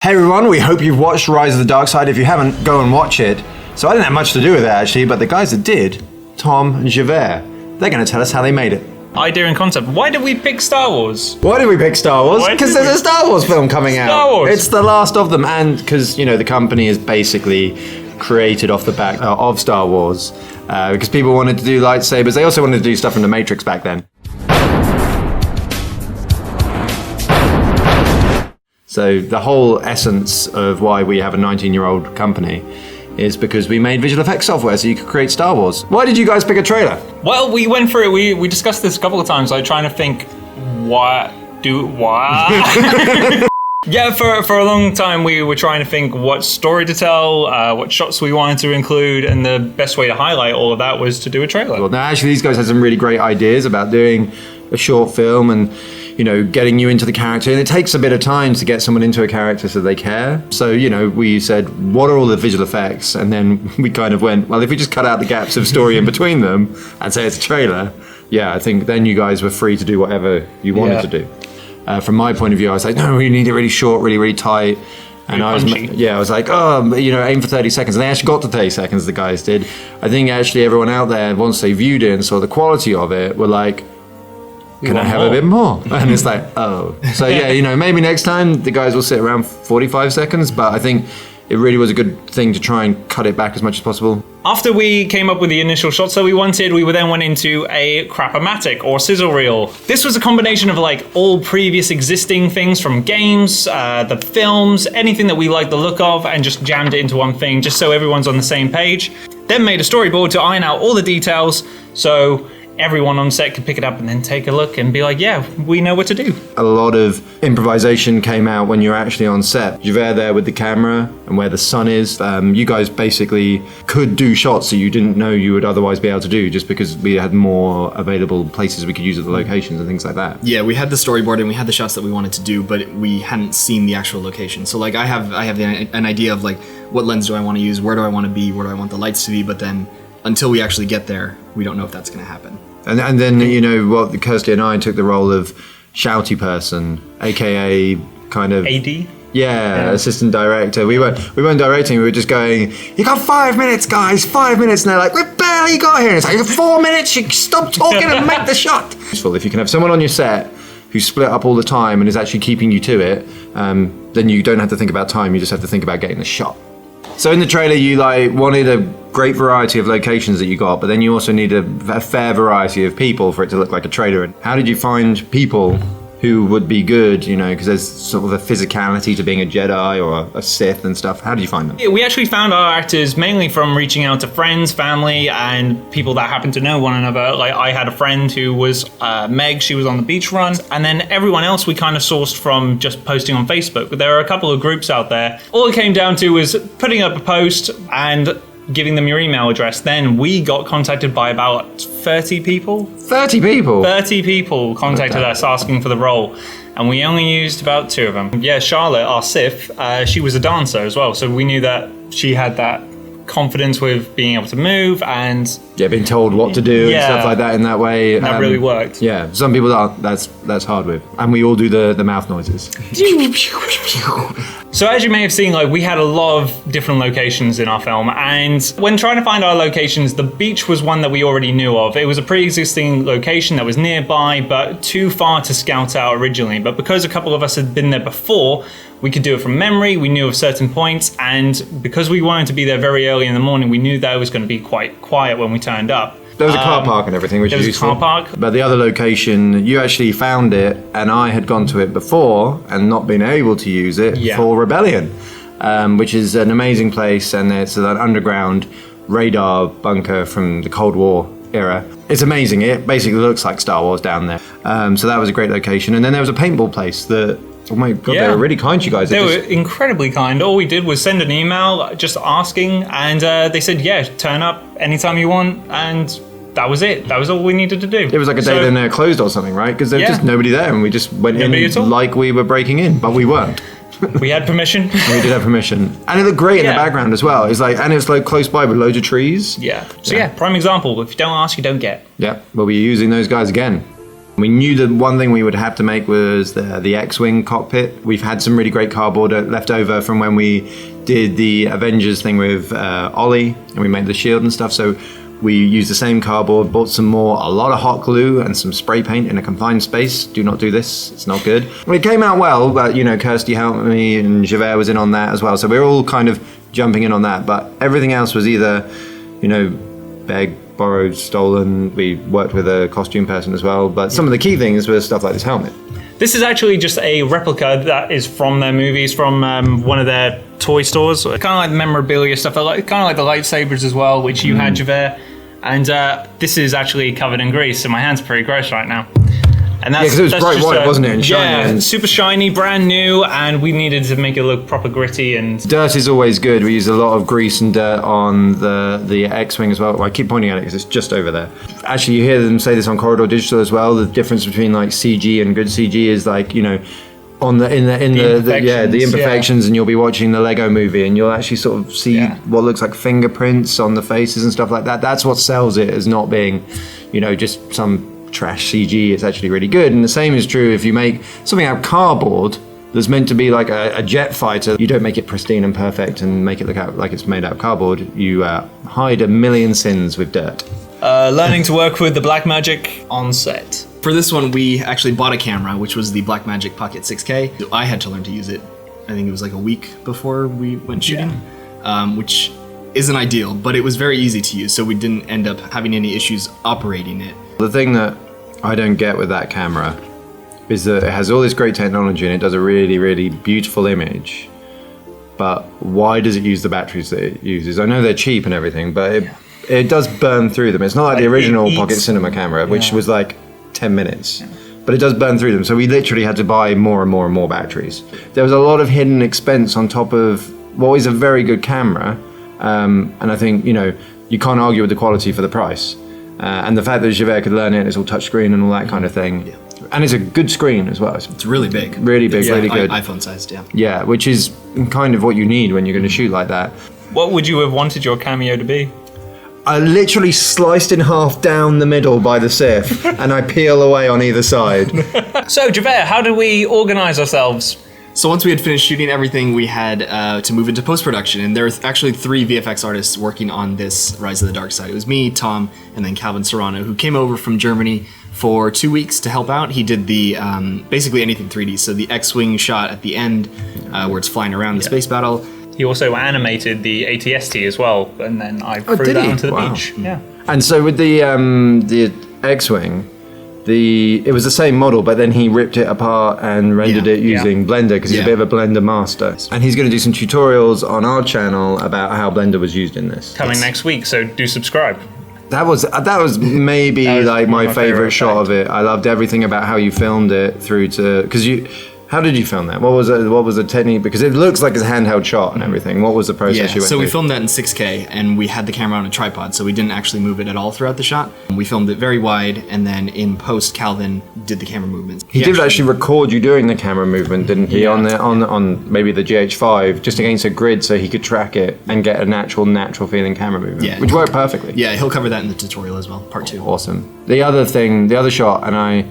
Hey everyone, we hope you've watched Rise of the Dark Side. If you haven't, go and watch it. So I didn't have much to do with it actually, but the guys that did, Tom and Javert, they're going to tell us how they made it. Idea and concept. Why did we pick Star Wars? Why did we pick Star Wars? Because there's a Star Wars film coming out. Star Wars. It's the last of them, and because, you know, the company is basically created off the back of Star Wars. Because people wanted to do lightsabers. They also wanted to do stuff from the Matrix back then. So the whole essence of why we have a 19-year-old company is because we made visual effects software so you could create Star Wars. Why did you guys pick a trailer? Well, we went through it. We discussed this a couple of times, like trying to think, what? Yeah, for a long time we were trying to think what story to tell, what shots we wanted to include, and the best way to highlight all of that was to do a trailer. Well, now actually these guys had some really great ideas about doing a short film and, you know, getting you into the character, and it takes a bit of time to get someone into a character so they care. So, you know, we said, what are all the visual effects? And then we kind of went, well, if we just cut out the gaps of story in between them and say it's a trailer, yeah, I think then you guys were free to do whatever you wanted to do. From my point of view, I was like, no, we need it really short, really tight. And I was like, oh, you know, aim for 30 seconds. And they actually got to 30 seconds, the guys did. I think actually everyone out there, once they viewed it and saw the quality of it, were like, can I have a bit more? And it's like, oh. So yeah, you know, maybe next time the guys will sit around 45 seconds, but I think it really was a good thing to try and cut it back as much as possible. After we came up with the initial shots that we wanted, we then went into a crapomatic or sizzle reel. This was a combination of like all previous existing things from games, the films, anything that we liked the look of, and just jammed it into one thing just so everyone's on the same page. Then made a storyboard to iron out all the details so everyone on set could pick it up and then take a look and be like, yeah, we know what to do. A lot of improvisation came out when you're actually on set. Javert there with the camera and where the sun is. You guys basically could do shots that you didn't know you would otherwise be able to do just because we had more available places we could use at the locations and things like that. Yeah, we had the storyboard and we had the shots that we wanted to do, but we hadn't seen the actual location. So like I have an idea of like what lens do I want to use, where do I want to be, where do I want the lights to be, but then until we actually get there, we don't know if that's going to happen. And then, you know, what Kirsty and I took the role of shouty person, aka kind of AD? Yeah, assistant director. We weren't directing, we were just going, you got 5 minutes, guys, 5 minutes. And they're like, we've barely got here. And it's like, 4 minutes, you stop talking and make the shot. Useful. If you can have someone on your set who's split up all the time and is actually keeping you to it, then you don't have to think about time, you just have to think about getting the shot. So in the trailer, you like wanted a great variety of locations that you got, but then you also need a fair variety of people for it to look like a trailer. And how did you find people who would be good, you know, because there's sort of a physicality to being a Jedi or a Sith and stuff. How did you find them? Yeah, we actually found our actors mainly from reaching out to friends, family, and people that happen to know one another. Like I had a friend who was Meg, she was on the beach run, and then everyone else we kind of sourced from just posting on Facebook. But there are a couple of groups out there. All it came down to was putting up a post and giving them your email address. Then we got contacted by about 30 people. 30 people? 30 people contacted us asking for the role, and we only used about 2 of them. Yeah, Charlotte, our Sith, she was a dancer as well, so we knew that she had that confidence with being able to move and being told what to do and stuff like that in that way. That really worked. Yeah, some people that's hard with, and we all do the mouth noises. So as you may have seen, like we had a lot of different locations in our film, and when trying to find our locations, the beach was one that we already knew of. It was a pre-existing location that was nearby, but too far to scout out originally. But because a couple of us had been there before, we could do it from memory, we knew of certain points, and because we wanted to be there very early in the morning, we knew that it was going to be quite quiet when we turned up. There was a car park and everything, which is useful. There was a car park. But the other location, you actually found it, and I had gone to it before and not been able to use it for Rebellion, which is an amazing place, and it's an underground radar bunker from the Cold War era. It's amazing. It basically looks like Star Wars down there. So that was a great location. And then there was a paintball place that, oh my God, they were really kind to you guys. They were incredibly kind. All we did was send an email just asking, and they said, yeah, turn up anytime you want, and that was it. That was all we needed to do. It was like a day then they're closed or something, right? Because there was just nobody there, and we just went in like we were breaking in, but we weren't. We had permission. We did have permission. And it looked great in the background as well. It's like, and it's like close by with loads of trees. Yeah. So prime example, if you don't ask, you don't get. Yeah, we'll be using those guys again. We knew that one thing we would have to make was the X-Wing cockpit. We've had some really great cardboard left over from when we did the Avengers thing with Ollie, and we made the shield and stuff. So we used the same cardboard, bought some more, a lot of hot glue and some spray paint in a confined space. Do not do this, it's not good. Well, it came out well, but you know, Kirsty helped me and Javert was in on that as well. So we were all kind of jumping in on that, but everything else was either, you know, beg, borrowed, stolen. We worked with a costume person as well, but some of the key things were stuff like this helmet. This is actually just a replica that is from their movies, from one of their toy stores. Kind of like memorabilia stuff, kind of like the lightsabers as well, which you had, Javert. And this is actually covered in grease, so my hands are pretty gross right now. And that's, because it was bright white, wasn't it? And shiny. Yeah, and super shiny, brand new, and we needed to make it look proper gritty. And dirt is always good. We use a lot of grease and dirt on the X-Wing as well. I keep pointing at it because it's just over there. Actually, you hear them say this on Corridor Digital as well. The difference between like CG and good CG is like, you know, on the imperfections, and you'll be watching the Lego movie and you'll actually sort of see what looks like fingerprints on the faces and stuff like that. That's what sells it as not being, you know, just some trash CG. It's actually really good. And the same is true if you make something out of cardboard that's meant to be like a jet fighter. You don't make it pristine and perfect and make it look out like it's made out of cardboard. You hide a million sins with dirt. Learning to work with the Blackmagic on set. For this one, we actually bought a camera, which was the Blackmagic Pocket 6K. I had to learn to use it. I think it was like a week before we went shooting, which isn't ideal, but it was very easy to use, so we didn't end up having any issues operating it. The thing that I don't get with that camera is that it has all this great technology and it does a really, really beautiful image, but why does it use the batteries that it uses? I know they're cheap and everything, but it does burn through them. It's not like the original Pocket Cinema camera, which was like 10 minutes. But it does burn through them, so we literally had to buy more and more and more batteries. There was a lot of hidden expense on top of what is a very good camera, and I think, you know, you can't argue with the quality for the price. And the fact that Javert could learn it, it's all touchscreen and all that kind of thing. Yeah. And it's a good screen as well. It's really big. Really big, really good. iPhone sized, yeah. Yeah, which is kind of what you need when you're going to shoot like that. What would you have wanted your cameo to be? I literally sliced in half down the middle by the Sith, and I peel away on either side. So, Javert, how do we organize ourselves? So once we had finished shooting everything, we had to move into post-production, and there were actually 3 VFX artists working on this Rise of the Dark Side. It was me, Tom, and then Calvin Serrano, who came over from Germany for 2 weeks to help out. He did the basically anything 3D, so the X-Wing shot at the end where it's flying around the space battle. He also animated the ATST as well, and then I threw that onto the beach. Yeah. And so with the X-Wing, it was the same model, but then he ripped it apart and rendered it using Blender, because he's a bit of a Blender master. And he's going to do some tutorials on our channel about how Blender was used in this. Coming next week, so do subscribe. That was maybe like my favorite shot of it. I loved everything about how you filmed it through to, because how did you film that? What was the technique? Because it looks like it's a handheld shot and everything. What was the process you went so through? we filmed that in 6K, and we had the camera on a tripod, so we didn't actually move it at all throughout the shot. We filmed it very wide, and then in post, Calvin did the camera movements. He did actually record you doing the camera movement, didn't he? Yeah. On maybe the GH5, just against a grid, so he could track it and get a natural feeling camera movement, which worked perfectly. Yeah, he'll cover that in the tutorial as well, part 2. Awesome. The other shot, and I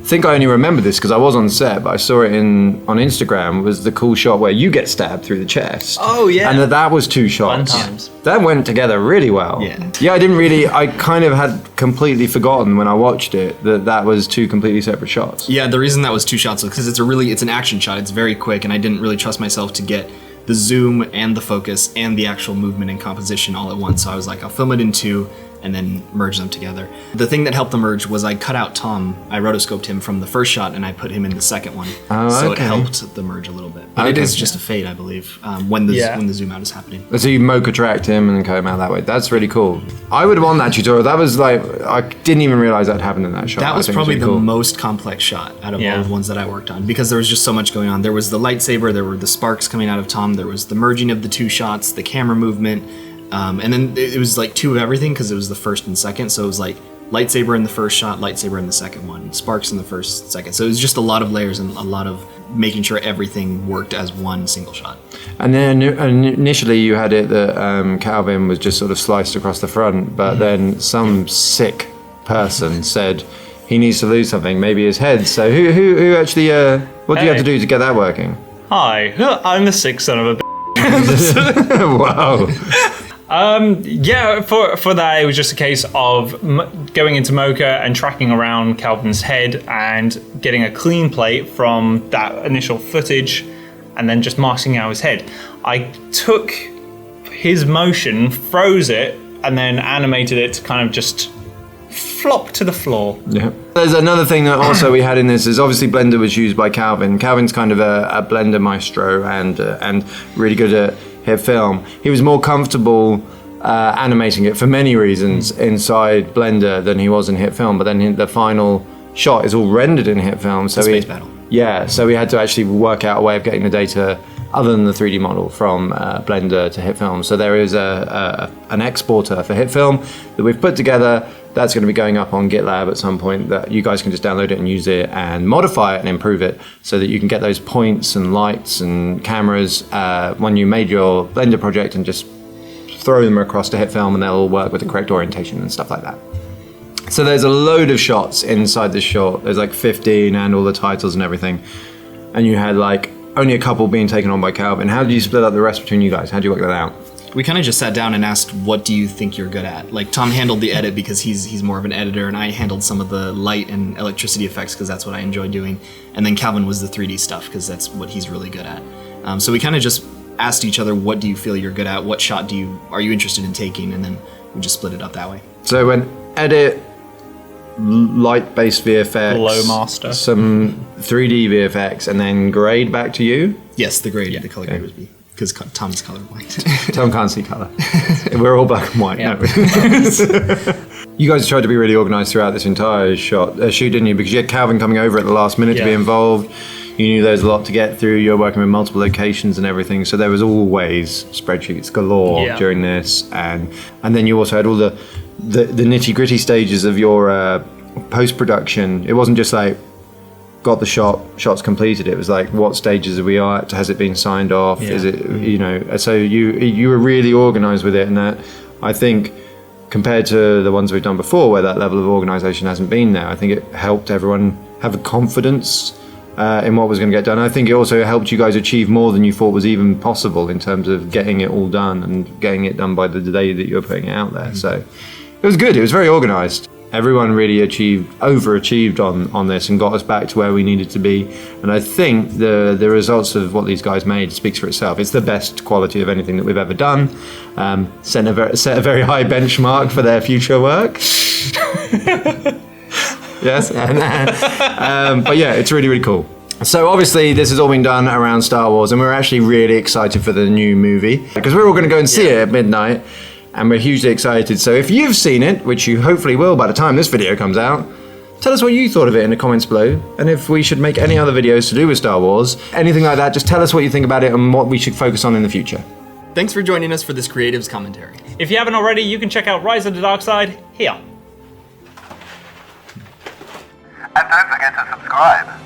think I only remember this because I was on set, but I saw it on Instagram, was the cool shot where you get stabbed through the chest. Oh yeah. And that was 2 shots. Fun times. That went together really well. Yeah, I kind of had completely forgotten when I watched it that was 2 completely separate shots. Yeah, the reason that was 2 shots was because it's an action shot. It's very quick, and I didn't really trust myself to get the zoom and the focus and the actual movement and composition all at once. So I was like, I'll film it in 2 and then merge them together. The thing that helped the merge was I cut out Tom. I rotoscoped him from the first shot and I put him in the second one. So it helped the merge a little bit. But it is just a fade, I believe, when the zoom out is happening. So you Mocha tracked him and cut him out that way. That's really cool. I would want that tutorial. That was like, I didn't even realize that happened in that shot. That was probably the most complex shot out of all the ones that I worked on, because there was just so much going on. There was the lightsaber, there were the sparks coming out of Tom, there was the merging of the 2 shots, the camera movement, and then it was like 2 of everything because it was the first and second. So it was like lightsaber in the first shot, lightsaber in the second one, sparks in the first, second. So it was just a lot of layers and a lot of making sure everything worked as one single shot. And then initially you had it that Calvin was just sort of sliced across the front, but then some sick person said, he needs to lose something, maybe his head. So who actually, what do you have to do to get that working? Hi, I'm the sick son of a Wow. Yeah, for that, it was just a case of going into Mocha and tracking around Calvin's head and getting a clean plate from that initial footage and then just masking out his head. I took his motion, froze it, and then animated it to kind of just flop to the floor. Yeah. There's another thing that also we had in this is obviously Blender was used by Calvin. Calvin's kind of a Blender maestro and really good at HitFilm. He was more comfortable animating it for many reasons inside Blender than he was in HitFilm, but then the final shot is all rendered in HitFilm. So space battle. Yeah, so we had to actually work out a way of getting the data other than the 3D model from Blender to HitFilm. So there is an exporter for HitFilm that we've put together. That's going to be going up on GitLab at some point, that you guys can just download it and use it and modify it and improve it so that you can get those points and lights and cameras when you made your Blender project and just throw them across to HitFilm and they'll all work with the correct orientation and stuff like that. So there's a load of shots inside this short. There's like 15 and all the titles and everything. And you had like only a couple being taken on by Calvin. How did you split up the rest between you guys? How did you work that out? We kind of just sat down and asked, what do you think you're good at? Like, Tom handled the edit because he's more of an editor, and I handled some of the light and electricity effects because that's what I enjoy doing. And then Calvin was the 3D stuff because that's what he's really good at. So we kind of just asked each other, what do you feel you're good at? What shot are you interested in taking? And then we just split it up that way. So when edit, light-based VFX, Glow master, some 3D VFX, and then grade back to you? Yes, the grade, the color grade would be, because Tom's colorblind. Tom can't see color. We're all black and white. Yeah. No. You guys tried to be really organized throughout this entire shoot, didn't you? Because you had Calvin coming over at the last minute to be involved. You knew there was a lot to get through. You're working with multiple locations and everything. So there was always spreadsheets galore during this. And then you also had all the nitty gritty stages of your post-production. It wasn't just like, got the shots completed. It was like, what stages are we at? Has it been signed off? Is it, you know, so you were really organized with it. And that, I think, compared to the ones we've done before where that level of organization hasn't been there, I think it helped everyone have a confidence in what was going to get done. I think it also helped you guys achieve more than you thought was even possible in terms of getting it all done and getting it done by the day that you were putting it out there. So it was good. It was very organized. Everyone really overachieved on this and got us back to where we needed to be. And I think the results of what these guys made speaks for itself. It's the best quality of anything that we've ever done. Set a very high benchmark for their future work. Yes, but yeah, it's really, really cool. So obviously this has all been done around Star Wars, and we're actually really excited for the new movie because we're all going to go and see it at midnight, and we're hugely excited. So if you've seen it, which you hopefully will by the time this video comes out, tell us what you thought of it in the comments below, and if we should make any other videos to do with Star Wars, anything like that, just tell us what you think about it and what we should focus on in the future. Thanks for joining us for this Creatives Commentary. If you haven't already, you can check out Rise of the Dark Side here. And don't forget to subscribe.